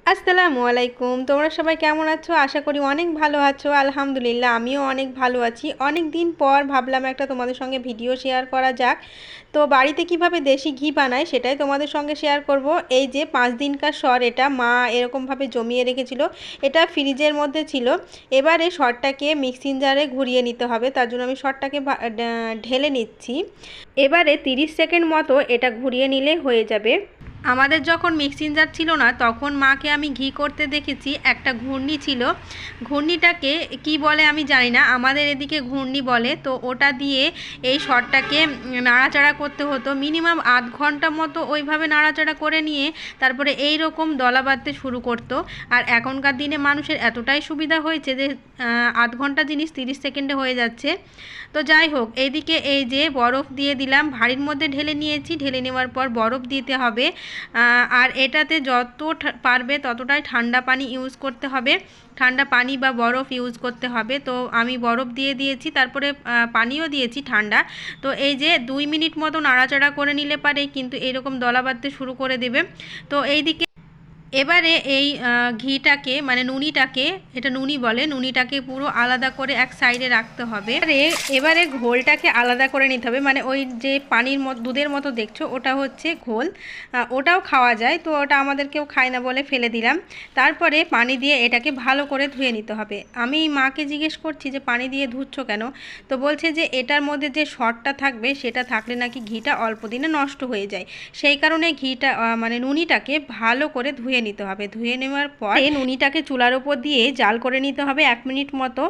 আসসালামু আলাইকুম। তোমরা সবাই কেমন আছো? আশা করি অনেক ভালো আছো। আলহামদুলিল্লাহ আমিও অনেক ভালো আছি। অনেক দিন পর ভাবলাম একটা তোমাদের সঙ্গে ভিডিও শেয়ার করা যাক। তো বাড়িতে কিভাবে দেশি ঘি বানাই সেটাই তোমাদের সঙ্গে শেয়ার করব। এই যে 5 দিনকার সর, এটা মা এরকমভাবে জমিয়ে রেখেছিল। এটা ফ্রিজের মধ্যে ছিল। এবারে সরটাকে মিক্সিং জারে ঘুরিয়ে নিতে হবে, তার জন্য আমি সরটাকে ঢেলে নিচ্ছি। এবারে 30 সেকেন্ড মতো এটা ঘুরিয়ে নিলে হয়ে যাবে। আমাদের যখন মিক্সিং জার ছিল না তখন মাকে আমি ঘি করতে দেখেছি। একটা ঘূর্ণি ছিল, ঘূর্ণিটাকে কি বলে আমি জানি না, আমাদের এদিকে ঘূর্ণি বলে। তো ওটা দিয়ে এই সরটাকে নাড়াচাড়া করতে হতো মিনিমাম আধ ঘন্টা মতো। ওইভাবে নাড়াচাড়া করে নিয়ে তারপরে এই রকম দলা বাঁধতে শুরু করতো। আর এখনকার দিনে মানুষের এতটাই সুবিধা হয়েছে যে আধ ঘন্টা জিনিস 30 সেকেন্ডে হয়ে যাচ্ছে। তো যাই হোক, এইদিকে এই যে বরফ দিয়ে দিলাম, ভাঁড়ির মধ্যে ঢেলে নিয়েছি। ঢেলে নেওয়ার পর বরফ দিতে হবে। আর এটাতে যত পারবে ততটাই ঠান্ডা পানি ইউজ করতে হবে, ঠান্ডা পানি বা বরফ ইউজ করতে হবে। তো আমি বরফ দিয়ে দিয়েছি, তারপরে পানিও দিয়েছি ঠান্ডা। তো এই যে 2 মিনিট মতো নাড়াচাড়া করে নিলে পারে কিন্তু এরকম দলা বাঁধতে শুরু করে দেবে। তো এইদিকে এবারে এই ঘিটাকে মানে নুনিটাকে, এটা নুনি বলে, নুনিটাকে পুরো আলাদা করে এক সাইডে রাখতে হবে। এবারে ঘোলটাকে আলাদা করে নিতে হবে। মানে ওই যে পানির মতো দুধের মতো দেখছো ওটা হচ্ছে ঘোল। ওটাও খাওয়া যায়, তো ওটা আমাদের কেউ খায় না বলে ফেলে দিলাম। তারপরে পানি দিয়ে এটাকে ভালো করে ধুয়ে নিতে হবে। আমি মাকে জিজ্ঞেস করছি যে পানি দিয়ে ধুচ্ছ কেন? তো বলছে যে এটার মধ্যে যে সরটা থাকবে সেটা থাকলে নাকি ঘিটা অল্প দিনে নষ্ট হয়ে যায়, সেই কারণে ঘিটা মানে নুনিটাকে ভালো করে ধুয়ে নিতে হবে। ধুয়ে নেওয়ার পর নুনিটাকে চুলার ওপর দিয়ে জাল করে নিতে হবে 1 মিনিট মতো।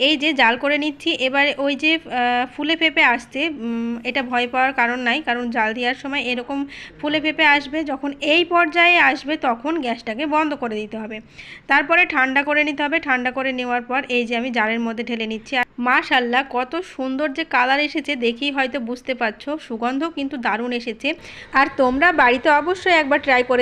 এই যে জাল করে নিচ্ছি। এবারে ওই যে ফুলে ফেপে আসছে, এটা ভয় পাওয়ার কারণ নাই, কারণ জাল দেওয়ার সময় এরকম ফুলে ফেপে আসবে। যখন এই পর্যায়ে আসবে তখন গ্যাসটাকে বন্ধ করে দিতে হবে। তারপরে ঠান্ডা করে নিতে হবে। ঠান্ডা করে নেওয়ার পর এই যে আমি জারের মধ্যে ঢেলে নিচ্ছি। আর মাশাআল্লাহ কত সুন্দর যে কালার এসেছে, দেখেই হয়তো বুঝতে পারছো। সুগন্ধ কিন্তু দারুণ এসেছে। আর তোমরা বাড়িতে অবশ্যই একবার ট্রাই করে